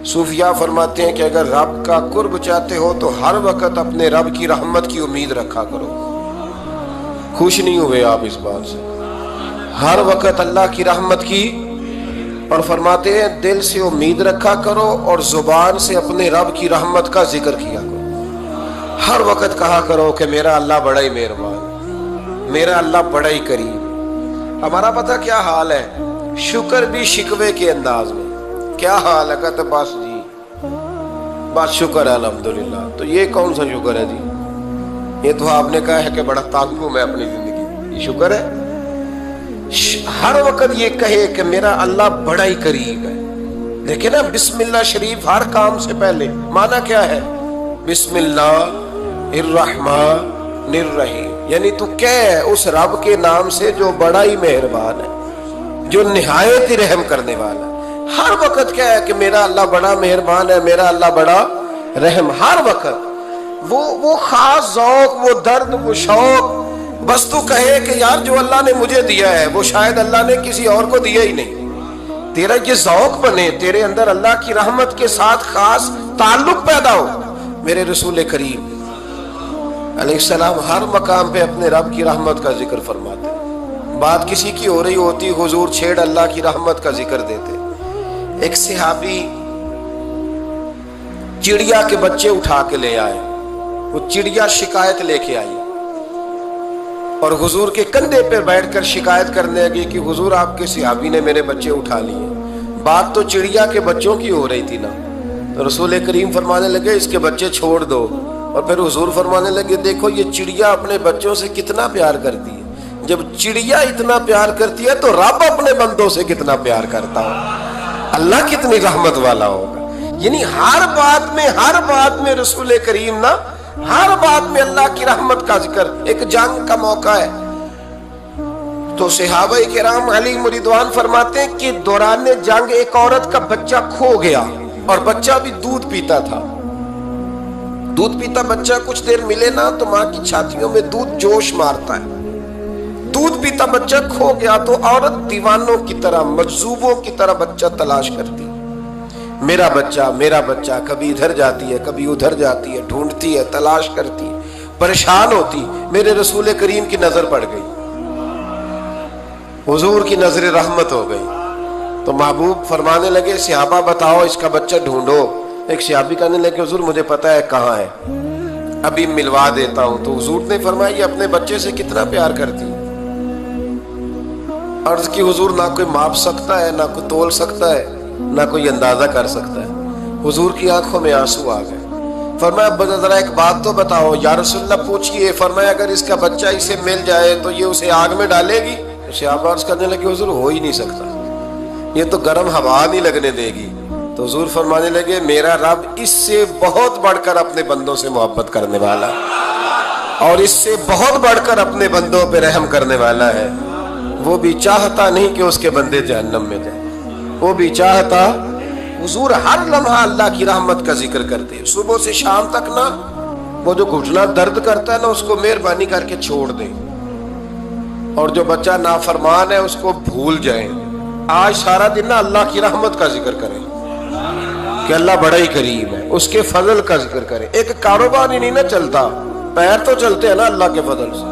صوفیاء فرماتے ہیں کہ اگر رب کا قرب چاہتے ہو تو ہر وقت اپنے رب کی رحمت کی امید رکھا کرو۔ خوش نہیں ہوئے آپ اس بات سے؟ ہر وقت اللہ کی رحمت کی، اور فرماتے ہیں دل سے امید رکھا کرو اور زبان سے اپنے رب کی رحمت کا ذکر کیا کرو۔ ہر وقت کہا کرو کہ میرا اللہ بڑا ہی مہربان، میرا اللہ بڑا ہی کریم۔ ہمارا پتہ کیا حال ہے؟ شکر بھی شکوے کے انداز میں۔ کیا حال ہے؟ کہتے بس جی بس شکر ہے الحمدللہ۔ تو یہ کون سا شکر ہے جی؟ یہ تو آپ نے کہا ہے کہ بڑا تانگ ہوں میں اپنی زندگی، یہ شکر ہے؟ ہر وقت یہ کہے کہ میرا اللہ بڑا ہی قریب ہے۔ دیکھیں نا بسم اللہ شریف ہر کام سے پہلے معنی کیا ہے؟ بسم اللہ الرحمن الرحیم، یعنی تو کہے اس رب کے نام سے جو بڑا ہی مہربان ہے، جو نہایت ہی رحم کرنے والا ہے۔ ہر وقت کیا ہے کہ میرا اللہ بڑا مہربان ہے، میرا اللہ بڑا رحم۔ ہر وقت وہ خاص ذوق، وہ درد، وہ شوق، بس تو کہے کہ یار جو اللہ نے مجھے دیا ہے وہ شاید اللہ نے کسی اور کو دیا ہی نہیں۔ تیرا یہ ذوق بنے، تیرے اندر اللہ کی رحمت کے ساتھ خاص تعلق پیدا ہو۔ میرے رسول کریم علیہ السلام ہر مقام پہ اپنے رب کی رحمت کا ذکر فرماتے ہیں۔ بات کسی کی ہو رہی ہوتی حضور چھیڑ اللہ کی رحمت کا ذکر دیتے۔ ایک صحابی چڑیا کے بچے اٹھا کے لے آئے، وہ چڑیا شکایت لے کے آئی اور حضور کے کندھے پہ بیٹھ کر شکایت کرنے لگی کہ حضور آپ کے صحابی نے میرے بچے اٹھا لیے۔ بات تو چڑیا کے بچوں کی ہو رہی تھی نا، تو رسول کریم فرمانے لگے اس کے بچے چھوڑ دو، اور پھر حضور فرمانے لگے دیکھو یہ چڑیا اپنے بچوں سے کتنا پیار کرتی ہے، جب چڑیا اتنا پیار کرتی ہے تو رب اپنے بندوں سے کتنا پیار کرتا ہو، اللہ کتنی رحمت والا ہوگا۔ یعنی ہر بات میں رسول کریم نا، ہر بات میں اللہ کی رحمت کا ذکر۔ ایک جنگ کا موقع ہے تو صحابہ کرام علیہم رضوان فرماتے ہیں کہ دوران جنگ ایک عورت کا بچہ کھو گیا، اور بچہ بھی دودھ پیتا تھا۔ دودھ پیتا بچہ کچھ دیر ملے نا تو ماں کی چھاتیوں میں دودھ جوش مارتا ہے۔ دودھ پیتا بچہ کھو گیا تو عورت دیوانوں کی طرح، مجذوبوں کی طرح بچہ تلاش کرتی، میرا بچہ، کبھی ادھر جاتی ہے کبھی ادھر جاتی ہے، ڈھونڈتی ہے، تلاش کرتی ہے، پریشان ہوتی۔ میرے رسول کریم کی نظر پڑ گئی، حضور کی نظر رحمت ہو گئی، تو محبوب فرمانے لگے صحابہ بتاؤ اس کا بچہ ڈھونڈو۔ ایک صحابی کہنے لگے حضور مجھے پتا ہے کہاں ہے، ابھی ملوا دیتا ہوں۔ تو حضور نے فرمایا یہ اپنے بچے سے کتنا پیار کرتی۔ عرض کی حضور نہ کوئی ماپ سکتا ہے، نہ کوئی تول سکتا ہے، نہ کوئی اندازہ کر سکتا ہے۔ حضور کی آنکھوں میں آنسو آ گئے۔ فرمایا ذرا ایک بات تو بتاؤ یا رسول اللہ پوچھئے۔ فرمایا اگر اس کا بچہ اسے مل جائے تو یہ اسے آگ میں ڈالے گی؟ صحابہ عرض کرنے لگے حضور ہو ہی نہیں سکتا، یہ تو گرم ہوا نہیں لگنے دے گی۔ تو حضور فرمانے لگے میرا رب اس سے بہت بڑھ کر اپنے بندوں سے محبت کرنے والا، اور اس سے بہت بڑھ کر اپنے بندوں پہ رحم کرنے والا ہے۔ وہ بھی چاہتا نہیں کہ اس کے بندے جہنم میں جائیں، وہ بھی چاہتا۔ حضور ہر لمحہ اللہ کی رحمت کا ذکر کرتے، صبح سے شام تک نا وہ جو گھٹنا درد کرتا ہے نا اس کو مہربانی کر کے چھوڑ دیں، اور جو بچہ نافرمان ہے اس کو بھول جائیں۔ آج سارا دن نا اللہ کی رحمت کا ذکر کریں کہ اللہ بڑا ہی قریب ہے، اس کے فضل کا ذکر کریں۔ ایک کاروبار ہی نہیں نا چلتا، پیر تو چلتے ہیں نا اللہ کے فضل سے،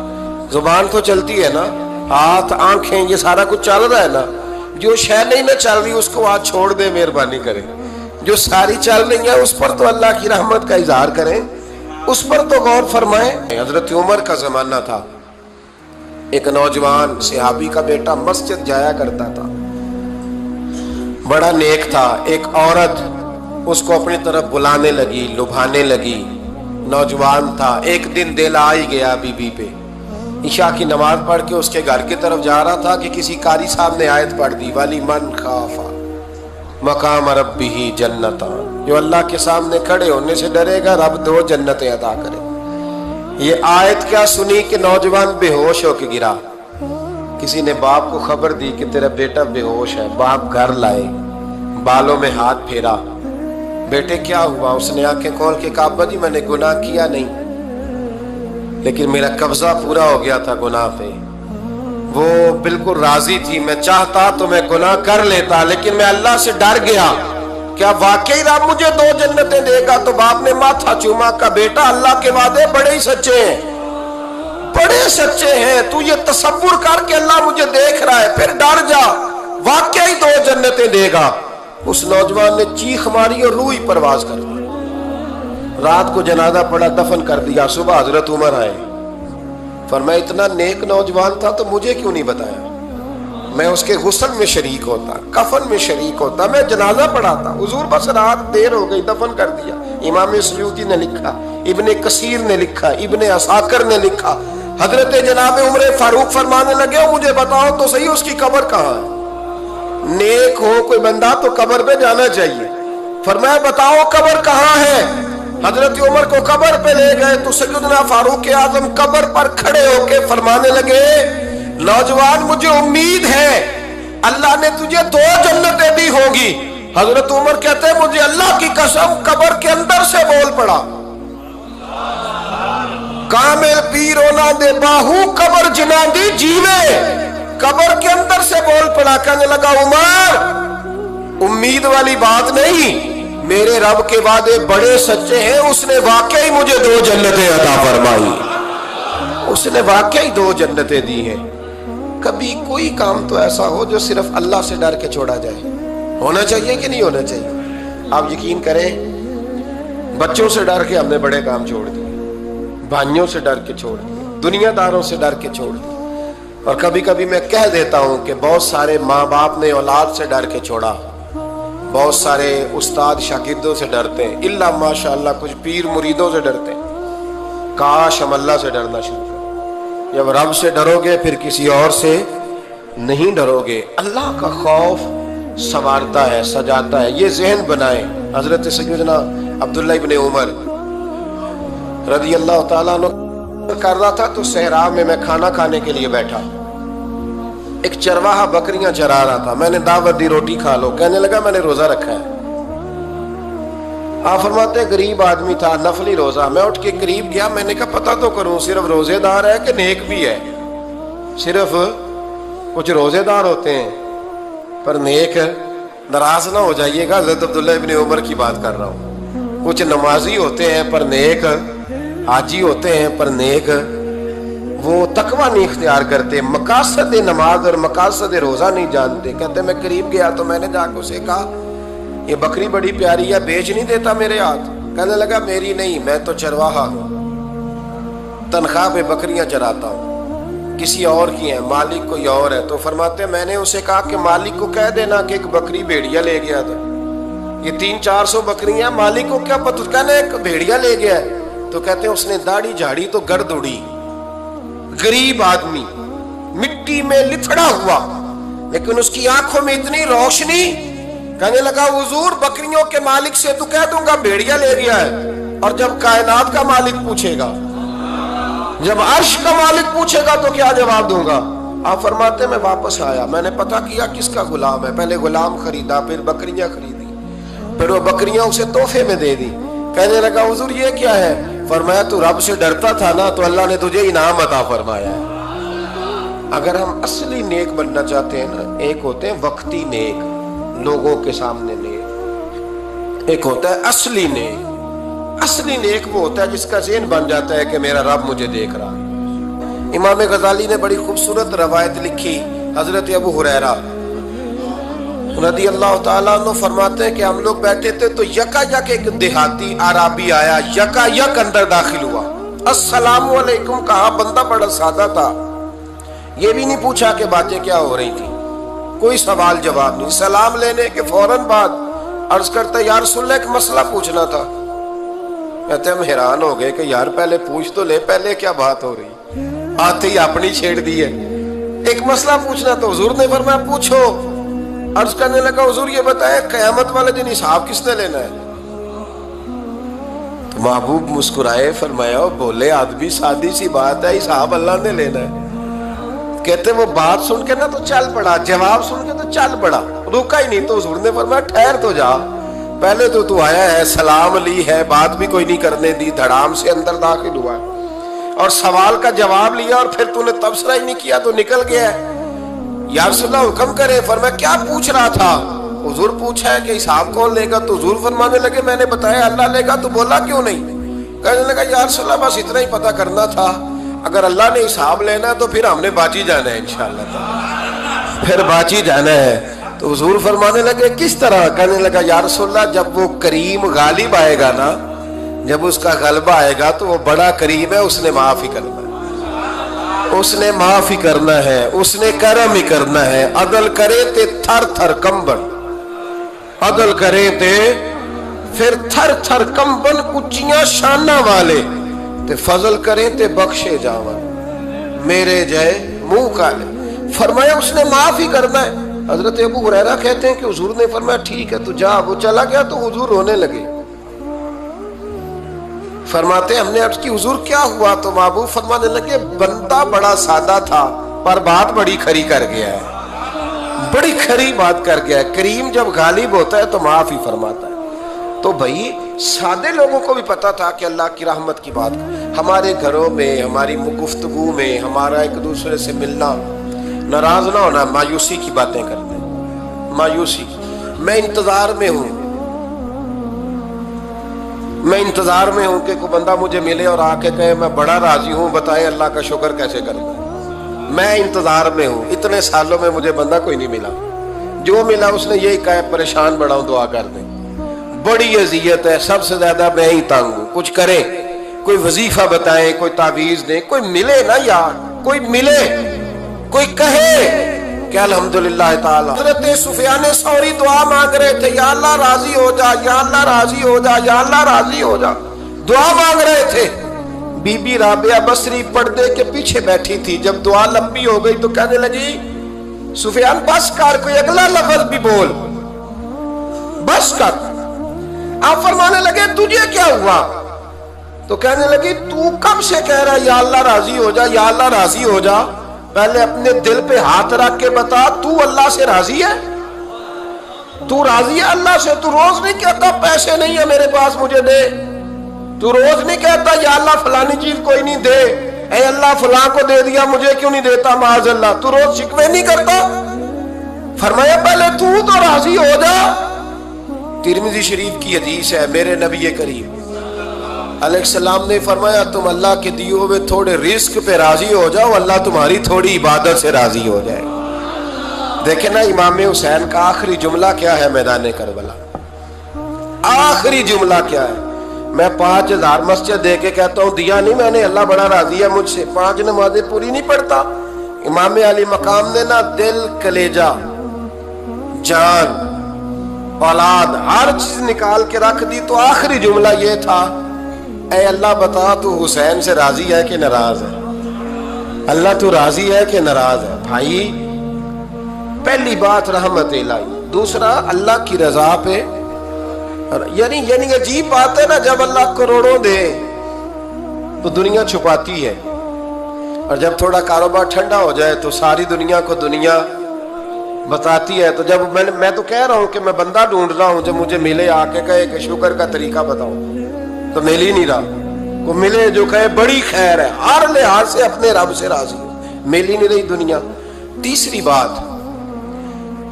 زبان تو چلتی ہے نا، ہاتھ آنکھیں یہ سارا کچھ چل رہا ہے نا۔ جو شے نہیں نہ چل رہی اس کو آج چھوڑ دے، مہربانی کریں۔ جو ساری چل رہی ہے اس پر تو اللہ کی رحمت کا اظہار کریں، اس پر تو غور فرمائیں۔ حضرت عمر کا زمانہ تھا، ایک نوجوان صحابی کا بیٹا مسجد جایا کرتا تھا، بڑا نیک تھا۔ ایک عورت اس کو اپنی طرف بلانے لگی، لبھانے لگی، نوجوان تھا۔ ایک دن دل آ ہی گیا بی بی پہ، عشاء کی نماز پڑھ کے اس کے گھر کی طرف جا رہا تھا کہ کسی قاری صاحب نے آیت پڑھ دی وَلِمَنْ خَافَ مَقَامَ رَبِّهِ جَنَّتَانِ، جو اللہ کے سامنے کھڑے ہونے سے ڈرے گا رب 2 جنتیں عطا کرے۔ یہ آیت کیا سنی کہ نوجوان بے ہوش ہو کے گرا۔ کسی نے باپ کو خبر دی کہ تیرا بیٹا بے ہوش ہے، باپ گھر لائے، بالوں میں ہاتھ پھیرا، بیٹے کیا ہوا؟ اس نے آنکھیں کھول کے کہا ابا جی میں نے گناہ کیا نہیں، لیکن میرا قبضہ پورا ہو گیا تھا گناہ پہ۔ وہ بالکل راضی تھی، میں چاہتا تو میں گناہ کر لیتا لیکن میں اللہ سے ڈر گیا کیا واقعی رب مجھے 2 جنتیں دے گا؟ تو باپ نے ماتھا چوما، کا بیٹا اللہ کے وعدے بڑے ہی سچے ہیں، بڑے سچے ہیں، تو یہ تصور کر کے اللہ مجھے دیکھ رہا ہے، پھر ڈر جا، واقعی 2 جنتیں دے گا۔ اس نوجوان نے چیخ ماری اور روح ہی پرواز کر دی۔ رات کو جنازہ پڑا، دفن کر دیا، صبح حضرت عمر آئے، فرمایا اتنا نیک نوجوان تھا تو مجھے کیوں نہیں بتایا؟ میں اس کے غسل میں شریک ہوتا، کفن میں شریک ہوتا، میں جنازہ پڑھاتا۔ حضور بس رات دیر ہو گئی، دفن کر دیا۔ امام سیوطی نے لکھا، ابن کثیر نے لکھا، ابن عساکر نے لکھا، حضرت جناب عمر فاروق فرمانے لگے مجھے بتاؤ تو صحیح اس کی قبر کہاں ہے؟ نیک ہو کوئی بندہ تو قبر پہ جانا چاہیے۔ فرمایا بتاؤ قبر کہاں ہے؟ حضرت عمر کو قبر پہ لے گئے تو سیدنا فاروق اعظم قبر پر کھڑے ہو کے فرمانے لگے نوجوان مجھے امید ہے اللہ نے تجھے 2 جنتیں دی ہوں گی۔ حضرت عمر کہتے ہیں مجھے اللہ کی قسم قبر کے اندر سے بول پڑا، کامل پیرونا دے باہو قبر جنا دی جیوے، قبر کے اندر سے بول پڑا، کہنے لگا عمر امید والی بات نہیں، میرے رب کے وعدے بڑے سچے ہیں، اس نے واقعی مجھے 2 جنتیں عطا فرمائی، اس نے واقعی 2 جنتیں دی ہیں۔ کبھی کوئی کام تو ایسا ہو جو صرف اللہ سے ڈر کے چھوڑا جائے، ہونا چاہیے کہ نہیں ہونا چاہیے؟ آپ یقین کریں بچوں سے ڈر کے ہم نے بڑے کام چھوڑ دیے، بھائیوں سے ڈر کے چھوڑ دیے، دنیا داروں سے ڈر کے چھوڑ دیے، اور کبھی کبھی میں کہہ دیتا ہوں کہ بہت سارے ماں باپ نے اولاد سے ڈر کے چھوڑا، بہت سارے استاد شاگردوں سے ڈرتے ہیں، الا ماشاءاللہ کچھ پیر مریدوں سے ڈرتے ہیں۔ کاش ہم اللہ سے ڈرنا شروع کریں۔ جب رب سے ڈرو گے پھر کسی اور سے نہیں ڈرو گے۔ اللہ کا خوف سنوارتا ہے، سجاتا ہے، یہ ذہن بنائیں۔ حضرت سیدنا عبداللہ ابن عمر رضی اللہ تعالیٰ عنہ کر رہا تھا تو صحرا میں کھانا کھانے کے لیے بیٹھا، ایک چرواہا بکریاں چرا رہا تھا، میں نے دعوت دی روٹی کھا لو، کہنے لگا میں نے روزہ رکھا ہے۔ آپ فرماتے ہیں غریب آدمی تھا، نفلی روزہ، میں اٹھ کے قریب گیا، میں نے کہا پتہ تو کروں صرف روزے دار ہے کہ نیک بھی ہے؟ صرف کچھ روزے دار ہوتے ہیں پر نیک، ناراض نہ ہو جائیے گا، حضرت عبداللہ ابن عمر کی بات کر رہا ہوں۔ کچھ نمازی ہوتے ہیں پر نیک، حاجی ہوتے ہیں پر نیک، وہ تقوی نہیں اختیار کرتے، مقاصد نماز اور مقاصد روزہ نہیں جانتے۔ کہتے میں قریب گیا تو میں نے جا کے اسے کہا یہ بکری بڑی پیاری ہے، بیچ نہیں دیتا میرے ہاتھ؟ کہنے لگا میری نہیں، میں تو چرواہا ہوں، تنخواہ پہ بکریاں چراتا ہوں، کسی اور کی ہیں، مالک کوئی اور ہے۔ تو فرماتے ہیں میں نے اسے کہا کہ مالک کو کہہ دینا کہ ایک بکری بھیڑیا لے گیا تھا، یہ 300-400 بکریاں، مالک کو کیا پتہ، کہنے ایک بھیڑیا لے گیا ہے۔ تو کہتے ہیں اس نے داڑھی جھاڑی تو گرد اڑی، غریب آدمی مٹی میں لتھڑا ہوا، لیکن اس کی آنکھوں میں اتنی روشنی، کہنے لگا حضور بکریوں کے مالک سے تو کہہ دوں گا بھیڑیا لے گیا ہے، اور جب کائنات کا مالک پوچھے گا، جب عرش کا مالک پوچھے گا تو کیا جواب دوں گا؟ آپ فرماتے میں واپس آیا، میں نے پتہ کیا کس کا غلام ہے، پہلے غلام خریدا، پھر بکریاں خریدی، پھر وہ بکریاں اسے تحفے میں دے دی۔ کہنے لگا حضور یہ کیا ہے؟ فرمایا تو رب سے ڈرتا تھا نا تو اللہ نے تجھے انعام عطا فرمایا ہے۔ اگر ہم اصلی نیک بننا چاہتے ہیں نا، ایک ہوتے ہیں وقتی نیک، لوگوں کے سامنے نیک، ایک ہوتا ہے اصلی نیک۔ اصلی نیک وہ ہوتا ہے جس کا ذہن بن جاتا ہے کہ میرا رب مجھے دیکھ رہا ہے۔ امام غزالی نے بڑی خوبصورت روایت لکھی، حضرت ابو ہریرہ رضی اللہ تعالیٰ عنہ فرماتے ہیں کہ ہم لوگ بیٹھے تھے تو یکا یک ایک دیہاتی عرابی آیا، یکا یک اندر داخل ہوا، السلام علیکم کہا، بندہ بڑا سادہ تھا، یہ بھی نہیں پوچھا کہ باتیں کیا ہو رہی تھی، کوئی سوال جواب نہیں، سلام لینے کے فوراً بعد عرض کرتا یا رسول اللہ ایک مسئلہ پوچھنا تھا۔ کہتے ہم حیران ہو گئے کہ یار پہلے پوچھ تو لے، پہلے کیا بات ہو رہی، آتے ہی اپنی چھیڑ دی ہے، ایک مسئلہ پوچھنا تو حضور نے فرمایا پوچھو۔ عرض کرنے لگا حضور یہ بتائے قیامت والے دن حساب کس نے لینا ہے؟ تو محبوب مسکرائے، فرمایا بولے آدمی سادی سی بات ہے، حساب اللہ نے لینا ہے۔ کہتے وہ بات سن کے نا تو چل پڑا، جواب سن کے تو چل پڑا، رکا ہی نہیں۔ تو حضور نے فرمایا ٹھہر تو جا، پہلے تو آیا ہے، سلام لی ہے، بات بھی کوئی نہیں کرنے دی، دھڑام سے اندر داخل ہوا اور سوال کا جواب لیا اور پھر تو نے تبصرہ ہی نہیں کیا تو نکل گیا ہے۔ یا رسول اللہ حکم کرے، فرمایا کیا پوچھ رہا تھا؟ हुजूर पूछा है कि हिसाब कौन लेगा, तो हुजूर फरमाने लगे मैंने बताया अल्लाह लेगा, तो बोला क्यों नहीं? कहने लगा या रसूलल्लाह बस इतना ही पता करना था, अगर अल्लाह ने हिसाब लेना है तो फिर हमने बाजी जाना है इंशाअल्लाह ताला, फिर बाजी जाना है। तो हुजूर फरमाने लगे किस तरह? कहने लगा या रसूलल्लाह जब वो करीम गालिब आएगा ना, जब उसका गलबा आएगा तो वो बड़ा करीम है, उसने माफ ही करना है, उसने माफ ही करना है, उसने करम ही करना है। अदल करे ते थर थर कंबन, अदल करे ते फिर थर थर कंबन, उच्चियां शाना वाले ते फजल करें ते बख्शे जावन, मेरे जय मुंह काले। फरमाया उसने माफ ही करना है। हजरत अबू हुरैरा कहते हैं कि हुजूर ने फरमाया ठीक है तू जा। वो चला गया तो हुजूर रोने लगे। फरमाते हमने अर्ज की हुजूर क्या हुआ? तो महबूब फरमाने लगे बंदा बड़ा सादा था पर बात बड़ी खरी कर गया है, बड़ी खरी बात कर गया है। करीम जब गालिब होता है तो माफ ही फरमाता है। तो भाई सादे लोगों को भी पता था कि अल्लाह की रहमत की बात, हमारे घरों में हमारी गुफ्तगू में हमारा एक दूसरे से मिलना, नाराज ना होना, मायूसी की बातें करते हैं, मायूसी। मैं इंतजार में हूं, मैं इंतजार में हूं कि कोई बंदा मुझे मिले और आके कहे मैं बड़ा राजी हूं, बताए अल्लाह का शुक्र कैसे करना। मैं इंतजार में हूं, इतने सालों में मुझे बंदा कोई नहीं मिला, जो मिला उसने यही कहा परेशान बड़ा हूं, दुआ कर दे, बड़ी अजियत है, सबसे ज्यादा मैं ही तंग हूं, कुछ करे, कोई वजीफा बताए, कोई तावीज दे, कोई मिले ना यार, कोई मिले, कोई कहे कि अल्हम्दुलिल्लाह ताला। हज़रत सुफियान सौरी दुआ मांग रहे थे, या अल्लाह राजी हो जा, या अल्लाह राजी हो जा, या अल्लाह राजी हो जा, दुआ मांग रहे थे। बीबी राबिया बसरी पर्दे के पीछे बैठी थी। जब दुआ लंबी हो गई तो कहने लगी सुफियान बस कर, कोई अगला लफ्ज भी बोल, बस कर। आप फरमाने लगे तुझे क्या हुआ? तो कहने लगी तू कब से कह रहा है या अल्लाह राजी हो जा, या अल्लाह राजी हो जा, पहले अपने दिल पे हाथ रख के बता तू अल्लाह से राजी है? तू राजी है अल्लाह से? तू रोज नहीं कहता पैसे नहीं है मेरे पास मुझे दे, तू रोज नहीं कहता या अल्लाह फलानी चीज कोई नहीं दे, ऐ अल्लाह फलां को दे दिया मुझे क्यों नहीं देता, माज़ अल्लाह, तू रोज शिकवे नहीं करता? फरमाया पहले तू तो राजी हो जा। तिरमिज़ी शरीफ की हदीस है, मेरे नबी करीम अलैहिस्सलाम ने फरमाया तुम अल्लाह के दिए हुए थोड़े रिस्क पे राजी हो जाओ, अल्लाह तुम्हारी थोड़ी इबादत से राजी हो जाए। देखे ना इमाम हुसैन का आखिरी जुमला क्या है मैदान करबला, आखिरी जुमला क्या है? मैं 5000 मस्जिद दे के कहता हूँ दिया नहीं मैंने, अल्लाह बड़ा राजी है मुझसे, 5 नमाजें पूरी नहीं पढ़ता। इमाम अली मकाम ने ना दिल, कलेजा, जान, औलाद हर चीज निकाल के रख दी। तो आखिरी जुमला ये था, ऐ अल्लाह बता तू हुसैन से राजी है कि नाराज है? अल्लाह तू राजी है कि नाराज है? भाई पहली बात रहमत इलाही, दूसरा अल्लाह की रजा पे, यानी अजीब बात है ना, जब अल्लाह करोड़ों दे तो दुनिया छुपाती है, और जब थोड़ा कारोबार ठंडा हो जाए तो सारी दुनिया को दुनिया बताती है। तो जब मैं तो कह रहा हूं कि मैं बंदा ढूंढ रहा हूं जो मुझे मिले, आके कहे कि शुक्र का तरीका बताओ, तो मिल ही नहीं रहा। को मिले जो कहे बड़ी खैर है, हर लिहाज से अपने रब से राजी, मिल ही नहीं रही दुनिया। तीसरी बात,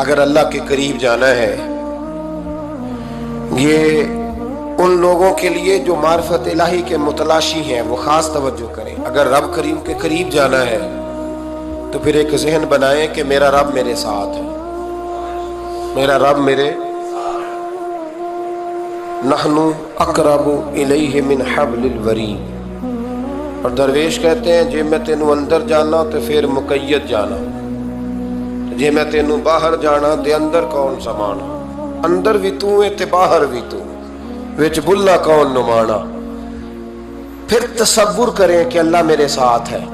अगर अल्लाह के करीब जाना है, ये उन लोगों के लिए जो मार्फत इलाही के मुतलाशी हैं, वो खास तवज्जो करें। अगर रब करीम के करीब जाना है तो फिर एक जहन बनाएं कि मेरा रब मेरे साथ है, मेरा रब मेरे, नहनु अक़रबु इलैहि मिन हब्लिल वरीद। और दरवेश कहते हैं जे मैं तेनू अंदर जाना तो फिर मुकय्यद जाना, जे मैं तेनू बाहर जाना ते अंदर कौन समाना, अंदर भी तू है ते बाहर भी तू, विच बुल्ला कौन नुमाना। फिर तसव्वुर करें कि अल्लाह मेरे साथ है।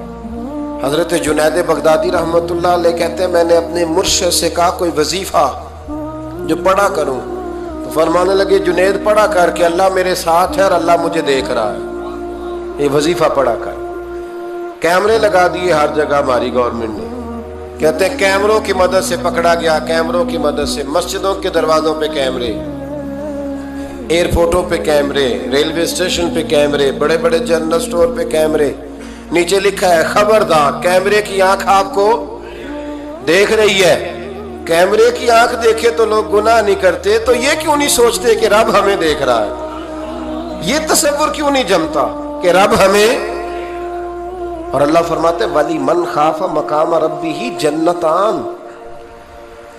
हजरत जुनैद बगदादी रहमतुल्लाह अलैह कहते हैं मैंने अपने मुर्शिद से कहा कोई वजीफा जो पढ़ा करूं, तो फरमाने लगे जुनैद पढ़ा कर कि अल्लाह मेरे साथ है और अल्लाह मुझे देख रहा है, ये वजीफा पढ़ा कर। कैमरे लगा दिए हर जगह हमारी गवर्नमेंट ने, कहते हैं कैमरों की मदद से पकड़ा गया, कैमरों की मदद से, मस्जिदों के दरवाजों पे कैमरे, एयरपोर्टों पे कैमरे, रेलवे स्टेशन पे कैमरे, बड़े बड़े जनरल स्टोर पे कैमरे, नीचे लिखा है खबरदार कैमरे की आंख आपको देख रही है, कैमरे की आंख देखे तो लोग गुनाह नहीं करते, तो ये क्यों नहीं सोचते कि रब हमें देख रहा है? ये तसव्वुर क्यों नहीं जमता कि रब हमें। और अल्लाह फरमाते वली मन खाफा मकाम रब्बिही जन्नतान,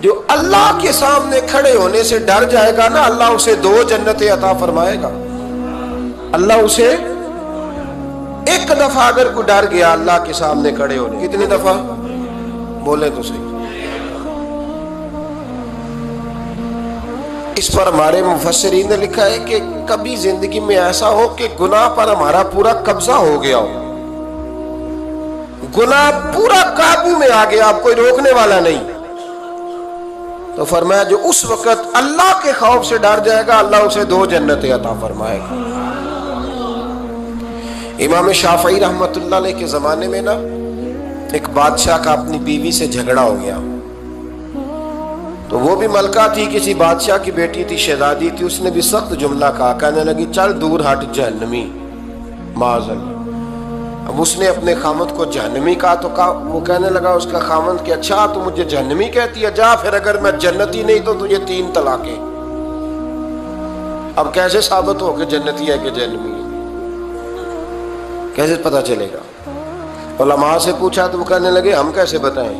जो अल्लाह के सामने खड़े होने से डर जाएगा ना, अल्लाह उसे 2 जन्नतें अता फरमाएगा। अल्लाह उसे एक दफा अगर कोई डर गया अल्लाह के सामने खड़े होने, कितनी दफा बोले तो सही। इस पर हमारे मुफस्सिरीन ने लिखा है कि कभी जिंदगी में ऐसा हो कि गुनाह पर हमारा पूरा कब्जा हो गया हो, गुनाह पूरा काबू में आ गया, अब कोई रोकने वाला नहीं, तो फरमाया जो उस वक्त अल्लाह के खौफ से डर जाएगा अल्लाह उसे 2 जन्नतें अता फरमाएगा। इमाम शाफई रहमतुल्लाह अलैह के जमाने में ना एक बादशाह का अपनी बीवी से झगड़ा हो गया, तो वो भी मलका थी, किसी बादशाह की बेटी थी, शहजादी थी, उसने भी सख्त जुमला कहा, कहने लगी चल दूर हट जहन्नमी माज़अल्लाह। अब उसने अपने खामद को जहन्नमी कहा, तो वो कहने लगा उसका खामद कि अच्छा तू मुझे जहन्नमी कहती है, जा फिर अगर मैं जन्नती नहीं तो तुझे 3 तलाकें। अब कैसे साबित हो कि जन्नती है कि जहन्नमी है, कैसे पता चलेगा? उलमा से पूछा तो वो कहने लगे हम कैसे बताएं,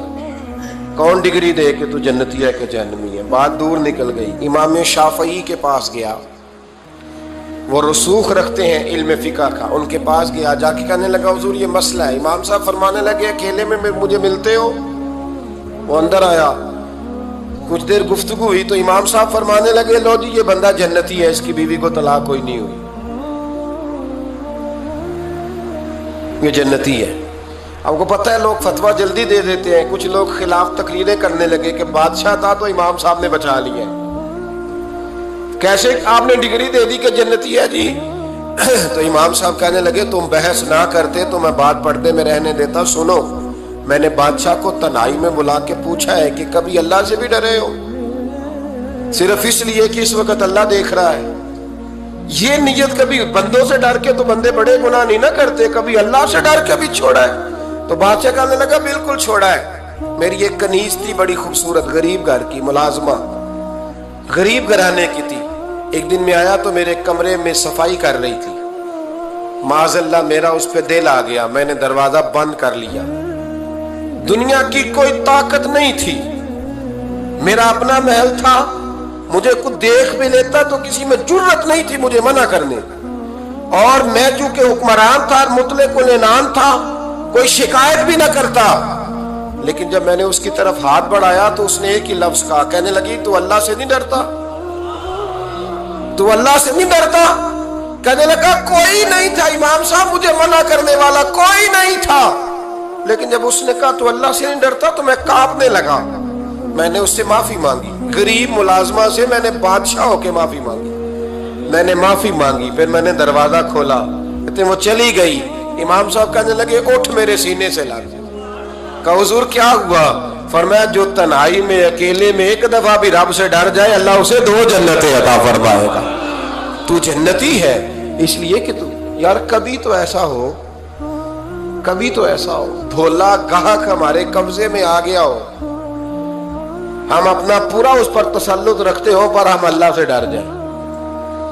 कौन डिग्री दे कि तू जन्नती है कि जहन्नमी है। बात दूर निकल गई। इमाम शाफई के पास गया, वो रसूख रखते हैं इल्म फिक़ह का, उनके पास गया, जाके कहने लगा हुजूर ये मसला है। इमाम साहब फरमाने लगे अकेले में मुझे मिलते हो? वो अंदर आया, कुछ देर गुफ्तगू हुई तो इमाम साहब फरमाने लगे लो जी ये बंदा जन्नती है, इसकी बीवी को तलाक कोई नहीं हुई, ये जन्नती है। आपको पता है लोग फतवा जल्दी दे देते हैं, कुछ लोग खिलाफ तकरीरें करने लगे कि बादशाह था तो इमाम साहब ने बचा लिया, कैसे आपने डिग्री दे दी कि जन्नती है जी। तो इमाम साहब कहने लगे तुम बहस ना करते तो मैं बात पर्दे में रहने देता। सुनो, मैंने बादशाह को तन्हाई में बुला के पूछा है कि कभी अल्लाह से भी डरे हो? सिर्फ इसलिए कि इस वक्त अल्लाह देख रहा है। ये नियत कभी बंदों से डर के तो बंदे बड़े गुनाह नहीं ना करते, कभी अल्लाह से डर के भी छोड़ा है। तो बादशाह कहने लगा बिल्कुल छोड़ा है। मेरी एक कनीज थी बड़ी खूबसूरत, गरीब घर की मुलाजमा, गरीब घराने की थी। एक दिन में आया तो मेरे कमरे में सफाई कर रही थी, माज़अल्लाह मेरा उस पे दिल आ गया, मैंने दरवाजा बंद कर लिया। दुनिया की कोई ताकत नहीं थी, मेरा अपना महल था, मुझे कुछ देख भी लेता तो किसी में जुर्रत नहीं थी मुझे मना करने, और मैं चूंकि हुक्मरान था, मुतलक उल इनान था, कोई शिकायत भी ना करता। लेकिन जब मैंने उसकी तरफ हाथ बढ़ाया तो उसने एक ही लफ्ज कहा, कहने लगी तू अल्लाह से नहीं डरता? तू अल्लाह से नहीं डरता? कहने लगा कोई नहीं था इमाम साहब मुझे मना करने वाला, कोई नहीं था। लेकिन जब उसने कहा तू अल्लाह से नहीं डरता तो मैं कांपने लगा। मैंने उससे माफी मांगी, गरीब मुलाजमा से मैंने बादशाह होके माफी मांगी, मैंने माफी मांगी, फिर मैंने दरवाजा खोला, इतने वो चली गई। इमाम साहब कहने लगे उठ मेरे सीने से लग। कहा हुजूर क्या हुआ? फरमाया जो तन्हाई में अकेले में एक दफा भी रब से डर जाए अल्लाह उसे 2 जन्नतें अता फरमाएगा। तू जन्नती है इसलिए कि तू यार कभी तो ऐसा हो, कभी तो ऐसा हो भोला गाहक हमारे कब्जे में आ गया हो, हम अपना पूरा उस पर तसल्लुत रखते हो पर हम अल्लाह से डर जाए।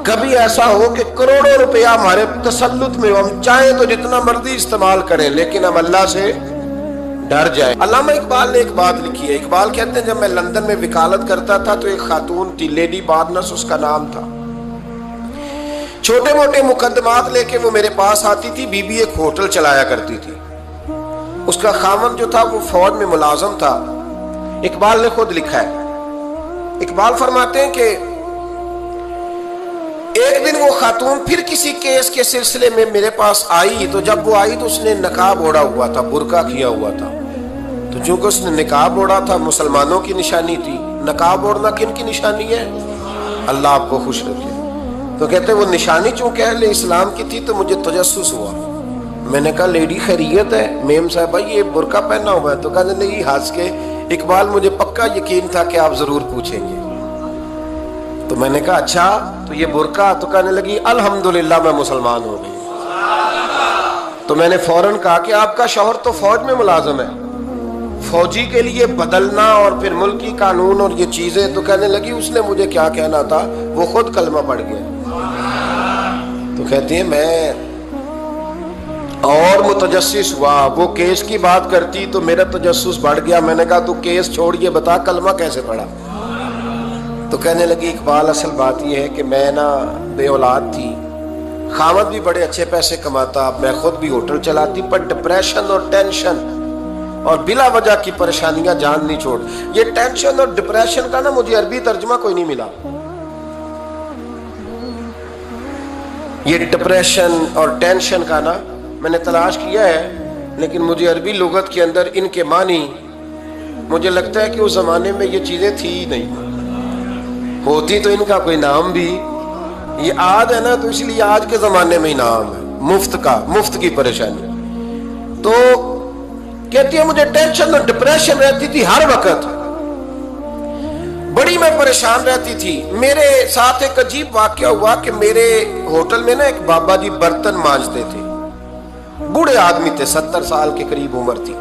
कभी ऐसा हो कि करोड़ों रुपया हमारे तसल्लुत में हो, हम चाहें तो जितना मर्जी इस्तेमाल करें लेकिन हम अल्लाह से डर जाए। अल्लामा इकबाल ने एक बात लिखी है। इकबाल कहते हैं जब मैं लंदन में वकालत करता था तो एक खातून थी, लेडी बार्नस उसका नाम था। छोटे मोटे मुकदमात लेके वो मेरे पास आती थी। बीबी एक होटल चलाया करती थी, उसका खामन जो था वो फौज में मुलाजम था। इकबाल ने खुद लिखा है, इकबाल फरमाते हैं कि एक दिन वो खातून फिर किसी केस के सिलसिले में मेरे पास आई, तो जब वो आई तो उसने नकाब ओढ़ा हुआ था, बुर्का किया हुआ था। तो चूंकि उसने निकाब ओढ़ा था मुसलमानों की निशानी थी। नकाब ओढ़ना किन की निशानी है? अल्लाह आपको खुश रखे। तो कहते वो निशानी चूंकि अहले इस्लाम की थी तो मुझे तजस्सुस हुआ। मैंने कहा लेडी खैरियत है? मेम साहब भाई ये बुर्का पहना हुआ है। तो कहने लगी हंस के इकबाल मुझे पक्का यकीन था कि आप जरूर पूछेंगे। तो मैंने कहा अच्छा तो ये बुर्का? तो कहने लगी अल्हम्दुलिल्लाह मैं मुसलमान हो गई। तो मैंने फौरन कहा कि आपका शौहर तो फौज में मुलाजिम है। फौजी के लिए बदलना और फिर मुल्की कानून और ये चीजें, तो कहने लगी उसने मुझे क्या कहना था, वो खुद कलमा पढ़ गया। तो कहती है मैं और मुतजस्सिस हुआ, वो केस की बात करती तो मेरा तजस्सुस बढ़ गया। मैंने कहा तू केस छोड़िए, बता कलमा कैसे पढ़ा। तो कहने लगी इकबाल असल बात यह है कि मैं ना बे औलाद थी, खामद भी बड़े अच्छे पैसे कमाता, मैं खुद भी होटल चलाती, पर डिप्रेशन और टेंशन और बिला वजह की परेशानियां जान नहीं छोड़। ये टेंशन और डिप्रेशन का ना मुझे अरबी तर्जुमा कोई नहीं मिला। ये डिप्रेशन और टेंशन का ना मैंने तलाश किया है, लेकिन मुझे अरबी लुगत के अंदर इनके मानी मुझे लगता है कि उस जमाने में ये चीजें थी ही नहीं। होती तो इनका कोई नाम भी, ये आज है ना तो इसलिए आज के जमाने में ही नाम है मुफ्त का, मुफ्त की परेशानी। तो कहती है मुझे टेंशन और डिप्रेशन रहती थी हर वक्त, बड़ी मैं परेशान रहती थी। मेरे साथ एक अजीब वाकया हुआ कि मेरे होटल में ना एक बाबा जी बर्तन मांजते थे, बूढ़े आदमी थे, 70 साल के करीब उम्र थी।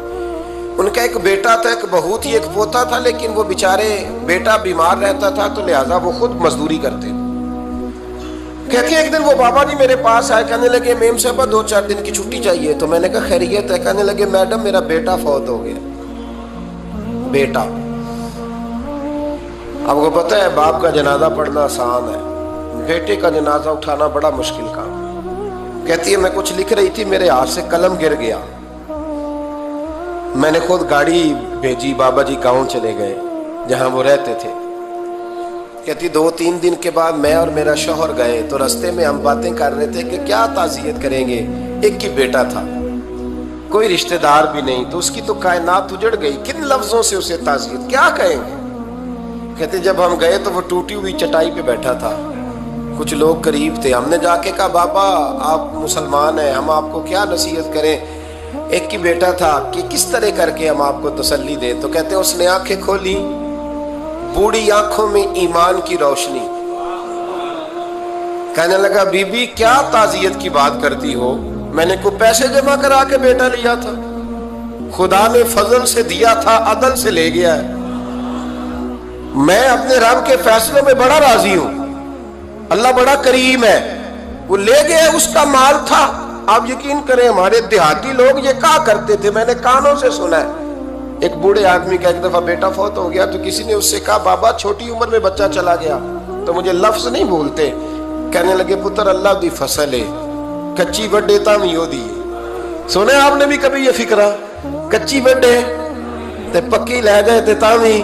उनका एक बेटा था, एक बहू थी, एक पोता था, लेकिन वो बेचारे बेटा बीमार रहता था तो लिहाजा वो खुद मजदूरी करते। कहते हैं एक दिन वो बाबा जी मेरे पास आए, कहने लगे मेम साहबा 2-4 दिन की छुट्टी चाहिए। तो मैंने कहा खैरियत है। कहने लगे मैडम मेरा बेटा फौत हो गया। बेटा, आपको पता है बाप का जनाजा पढ़ना आसान है, बेटे का जनाजा उठाना बड़ा मुश्किल काम। कहती है मैं कुछ लिख रही थी, मेरे हाथ से कलम गिर गया। मैंने खुद गाड़ी भेजी, बाबा जी गाँव चले गए जहां वो रहते थे। कहती 2-3 दिन के बाद मैं और मेरा शौहर गए तो रास्ते में हम बातें कर रहे थे कि क्या ताज़ियत करेंगे। एक ही बेटा था, कोई रिश्तेदार भी नहीं, तो उसकी तो कायनात उजड़ गई, किन लफ्जों से उसे ताज़ियत क्या कहेंगे। कहते जब हम गए तो वो टूटी हुई चटाई पे बैठा था, कुछ लोग करीब थे। हमने जाके कहा बाबा आप मुसलमान हैं, हम आपको क्या नसीहत करें, एक ही बेटा था, कि किस तरह करके हम आपको तसल्ली दें। तो कहते उसने आंखें खोली, बूढ़ी आंखों में ईमान की रोशनी। कहने लगा बीबी क्या ताज़ियत की बात करती हो, मैंने को पैसे जमा करा के बेटा लिया था, खुदा ने फजल से दिया था, अदल से ले गया है। मैं अपने रब के फैसलों में बड़ा राजी हूं, अल्लाह बड़ा करीम है, वो ले गया, उसका माल था। आप यकीन करें हमारे देहाती लोग ये क्या करते थे, मैंने कानों से सुना है। एक बूढ़े आदमी का एक दफा बेटा फौत हो गया तो किसी ने उससे कहा बाबा छोटी उम्र में बच्चा चला गया, तो मुझे लफ्ज नहीं बोलते। कहने लगे पुत्र अल्लाह दी फसल है, कच्ची बड्डे तामी ओदी है। सुने आपने भी कभी ये फिक्रा, कच्ची बड्डे ते पक्की ले जाए ते तामी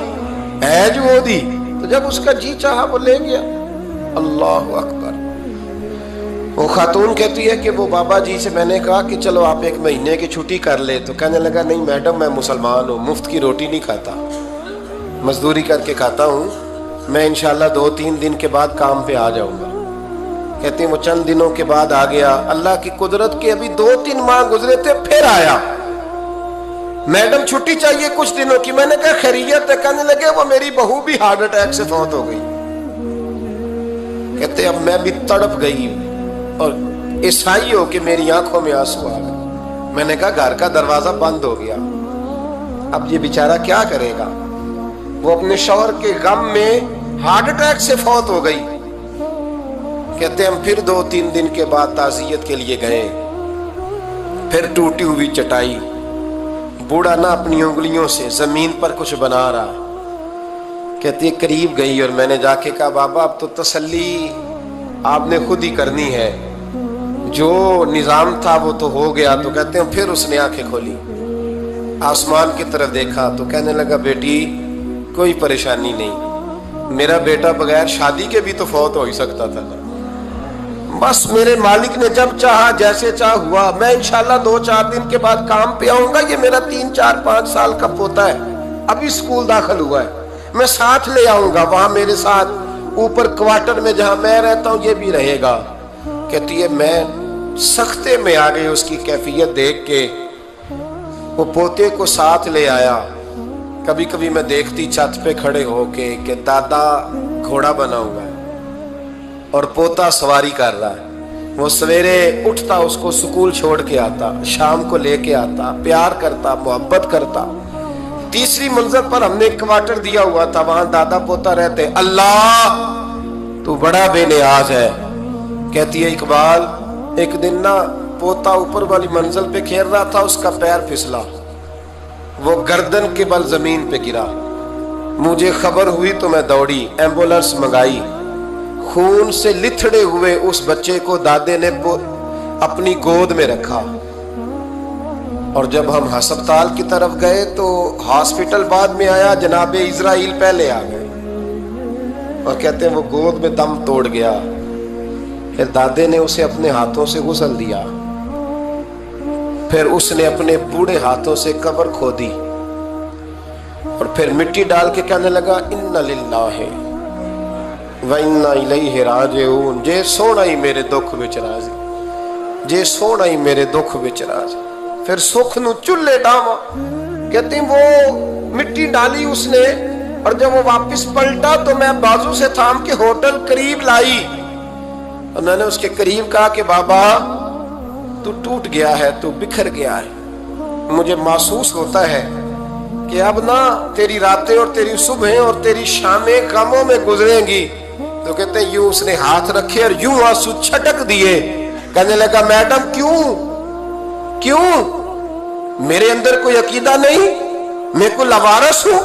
है जो ओदी। तो जब उसका जी चाहा वो ले गया। अल्लाह अकबर। वो खातून कहती है कि वो बाबा जी से मैंने कहा कि चलो आप 1 महीने की छुट्टी कर ले। तो कहने लगा नहीं मैडम मैं मुसलमान हूँ, मुफ्त की रोटी नहीं खाता, मजदूरी करके खाता हूँ, मैं इंशाल्लाह 2-3 दिन के बाद काम पे आ जाऊंगा। कहते हैं वो चंद दिनों के बाद आ गया। अल्लाह की कुदरत के अभी 2-3 माह गुजरे थे, फिर आया, मैडम छुट्टी चाहिए कुछ दिनों की। मैंने कहा खैरियत है। कहने लगे वो मेरी बहू भी हार्ट अटैक से फौत हो गई। कहते अब मैं भी तड़प गई और ईसाई हो के मेरी आंखों में आंसू आ गए। मैंने कहा घर का दरवाजा बंद हो गया, अब ये बेचारा क्या करेगा। वो अपने शौहर के गम में हार्ट अटैक से फौत हो गई। कहते हम फिर 2-3 दिन के बाद ताज़ियत के लिए गए, फिर टूटी हुई चटाई, बूढ़ा ना अपनी उंगलियों से जमीन पर कुछ बना रहा। कहती है करीब गई और मैंने जाके कहा बाबा अब तो तसल्ली आपने खुद ही करनी है, जो निजाम था वो तो हो गया। तो कहते हैं फिर उसने आंखें खोली, आसमान की तरफ देखा तो कहने लगा बेटी कोई परेशानी नहीं, मेरा बेटा बगैर शादी के भी तो फौत हो ही सकता था ना, बस मेरे मालिक ने जब चाहा जैसे चाह हुआ। मैं इंशाल्लाह 2-4 दिन के बाद काम पे आऊंगा। ये मेरा 3-4-5 साल का पोता है, अभी स्कूल दाखिल हुआ है, मैं साथ ले आऊंगा, वहां मेरे साथ ऊपर क्वार्टर में जहां मैं रहता हूं ये भी रहेगा। कहती है मैं सख्ते में आ गई उसकी कैफियत देख के। वो पोते को साथ ले आया। कभी कभी मैं देखती छत पे खड़े होके कि दादा घोड़ा बना हुआ है और पोता सवारी कर रहा है। वो सवेरे उठता उसको स्कूल छोड़ के आता, शाम को लेके आता, प्यार करता, मोहब्बत करता। तीसरी मंजिल पर हमने एक क्वार्टर दिया हुआ था, वहां दादा पोता रहते। अल्लाह तू बड़ा बेनियाज है। कहती है इकबाल, एक दिन ना पोता ऊपर वाली मंजिल पे खेल रहा था, उसका पैर फिसला, वो गर्दन के बल जमीन पे गिरा। मुझे खबर हुई तो मैं दौड़ी, एम्बुलेंस मंगाई। खून से लिथड़े हुए उस बच्चे को दादे ने अपनी गोद में रखा। और जब हम अस्पताल की तरफ गए तो हॉस्पिटल बाद में आया, जनाबे इजराइल पहले आ गए और कहते हैं वो गोद में दम तोड़ गया। फिर दादे ने उसे अपने हाथों से गुसल दिया, फिर उसने अपने बूढ़े हाथों से कब्र खोदी और फिर मिट्टी डाल के कहने लगा इन्ना लिल्लाहि व इन्ना इलैहि राजिऊन। जे सोना ही मेरे दुख विच राजी, जे सोना ही मेरे दुख विच राजी। फिर सुख नू चुल्ले डावा। कहती वो मिट्टी डाली उसने, और जब वो वापस पलटा तो मैं बाजू से थाम के होटल करीब लाई और मैंने उसके करीब कहा कि बाबा तू टूट गया है, तू बिखर गया है। मुझे महसूस होता है कि अब ना तेरी रातें और तेरी सुबहें और तेरी शामें गमों में गुजरेंगी। तो कहते हैं यूं उसने हाथ रखे और यूं आंसू छटक दिए। कहने लगा मैडम क्यों मेरे अंदर कोई अकीदा नहीं, मैं कोई लवारस हूं,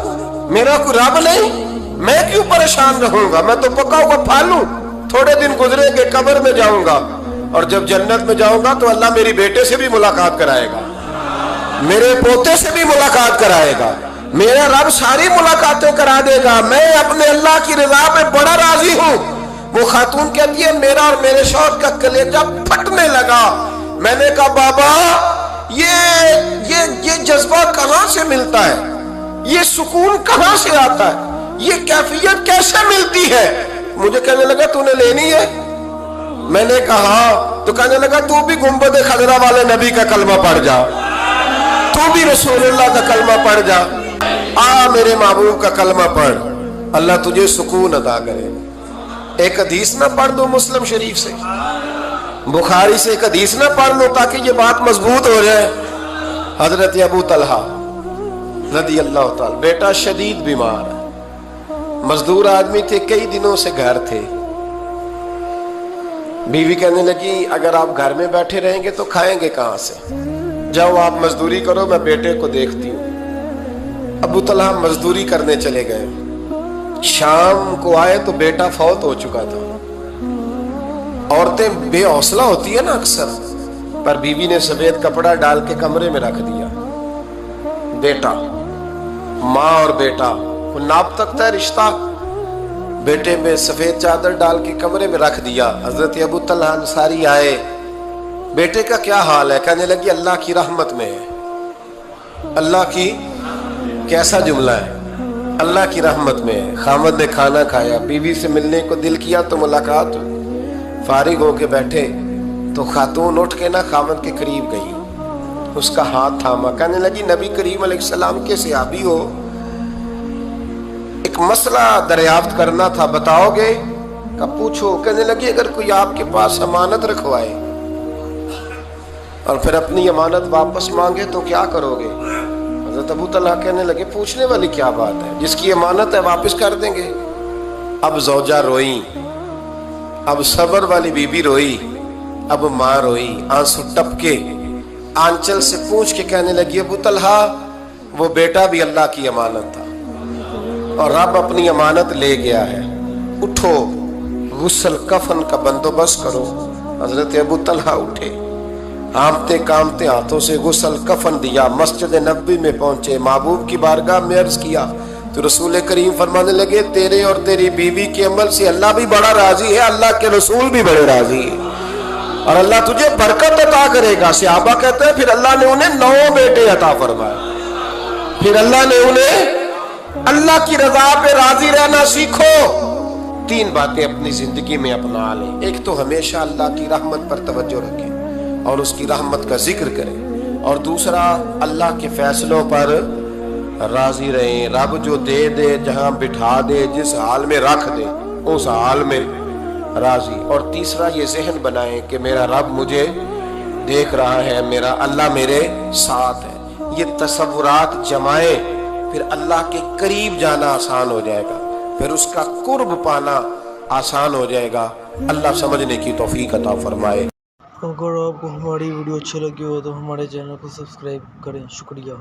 मेरा कोई रब नहीं, मैं क्यों परेशान रहूंगा, मैं तो पका हुआ फालू। थोड़े दिन गुजरेंगे, कब्र में जाऊंगा और जब जन्नत में जाऊंगा तो अल्लाह मेरी बेटे से भी मुलाकात कराएगा, मेरे पोते से भी मुलाकात कराएगा, मेरा रब सारी मुलाकातें करा देगा। मैं अपने अल्लाह की रजा पे बड़ा राजी हूं। वो खातून कहती है मेरा और मेरे शौहर का कलेजा फटने लगा। मैंने कहा बाबा ये जज्बा कहां से मिलता है, ये सुकून कहां से आता है, ये कैफियत कैसे मिलती है। मुझे कहने लगा तूने लेनी है। मैंने कहा, तो कहने लगा तू भी गुंबद खजरा वाले नबी का कलमा पढ़ जा, तू भी रसूलुल्लाह का कलमा पढ़ जा, आ मेरे महबूब का कलमा पढ़, अल्लाह तुझे सुकून अता करे। एक हदीस ना पढ़ दो मुस्लिम शरीफ से, बुखारी से एक हदीस ना पढ़ लो ताकि ये बात मजबूत हो जाए। हजरत अबू तलहा रदी अल्लाह ताला, बेटा शदीद बीमार, मजदूर आदमी थे, कई दिनों से घर थे। बीवी कहने लगी अगर आप घर में बैठे रहेंगे तो खाएंगे कहां से, जाओ आप मजदूरी करो, मैं बेटे को देखती हूं। अबू तलहा मजदूरी करने चले गए। शाम को आए तो बेटा फौत हो चुका था। औरतें बेहौसला होती है ना अक्सर, पर बीवी ने सफेद कपड़ा डाल के कमरे में रख दिया। बेटा, माँ और बेटा वो नाप तक था रिश्ता। बेटे में सफेद चादर डाल के कमरे में रख दिया। हजरत अबू तलहा अंसारी आए, बेटे का क्या हाल है? कहने लगी अल्लाह की रहमत में है। अल्लाह की, कैसा जुमला है, अल्लाह की रहमत में है। खामद ने खाना खाया, बीवी से मिलने को दिल किया तो मुलाकात, फारिग होके बैठे तो खातून उठ के ना खामद के करीब गई, उसका हाथ थामा, कहने लगी नबी करीम अलैहिस्सलाम के सहाबी हो, एक मसला दरियाफ्त करना था, बताओगे? कब पूछो। कहने लगी अगर कोई आपके पास अमानत रखवाए और फिर अपनी अमानत वापस मांगे तो क्या करोगे? हज़रत अबू तलहा कहने लगे पूछने वाली क्या बात है, जिसकी अमानत है वापस कर देंगे। अब ज़ौजा रोई, अब सबर वाली बीबी रोई, अब माँ रोई, आंसू टपके, आंचल से पूछ के कहने लगी अबू तलहा वो बेटा भी अल्लाह की अमानत था और रब अपनी अमानत ले गया है, उठो गुस्ल कफन का बंदोबस्त करो। हजरत अबू तलहा उठे, हाँफते कामते हाथों से गुस्ल कफन दिया, मस्जिद नबी में पहुंचे, महबूब की बारगाह में अर्ज किया तो रसूल करीम फरमाने लगे तेरे और तेरी बीवी के अमल से अल्लाह भी बड़ा राजी है, अल्लाह के रसूल भी बड़े राजी है और अल्लाह तुझे बरकत अता करेगा। सहाबा कहते हैं फिर अल्लाह ने उन्हें 9 बेटे अता फरमाए। फिर अल्लाह ने उन्हें अल्लाह की रजा पे राजी रहना सीखो। 3 बातें अपनी जिंदगी में अपना लें। एक तो हमेशा अल्लाह की रहमत पर तवज्जो रखें और उसकी रहमत का जिक्र करें, और दूसरा अल्लाह के फैसलों पर राजी रहें। रब जो दे दे, जहां बिठा दे, जिस हाल में रख दे उस हाल में राजी। और तीसरा ये जहन बनाएं कि मेरा रब मुझे देख रहा है, मेरा अल्लाह मेरे साथ है। ये तसव्वुरात जमाए پھر اللہ کے قریب جانا آسان ہو جائے گا، پھر اس کا قرب پانا آسان ہو جائے گا۔ اللہ سمجھنے کی توفیق عطا فرمائے۔ اگر آپ کو ہماری ویڈیو اچھی لگی ہو تو ہمارے چینل کو سبسکرائب کریں۔ شکریہ۔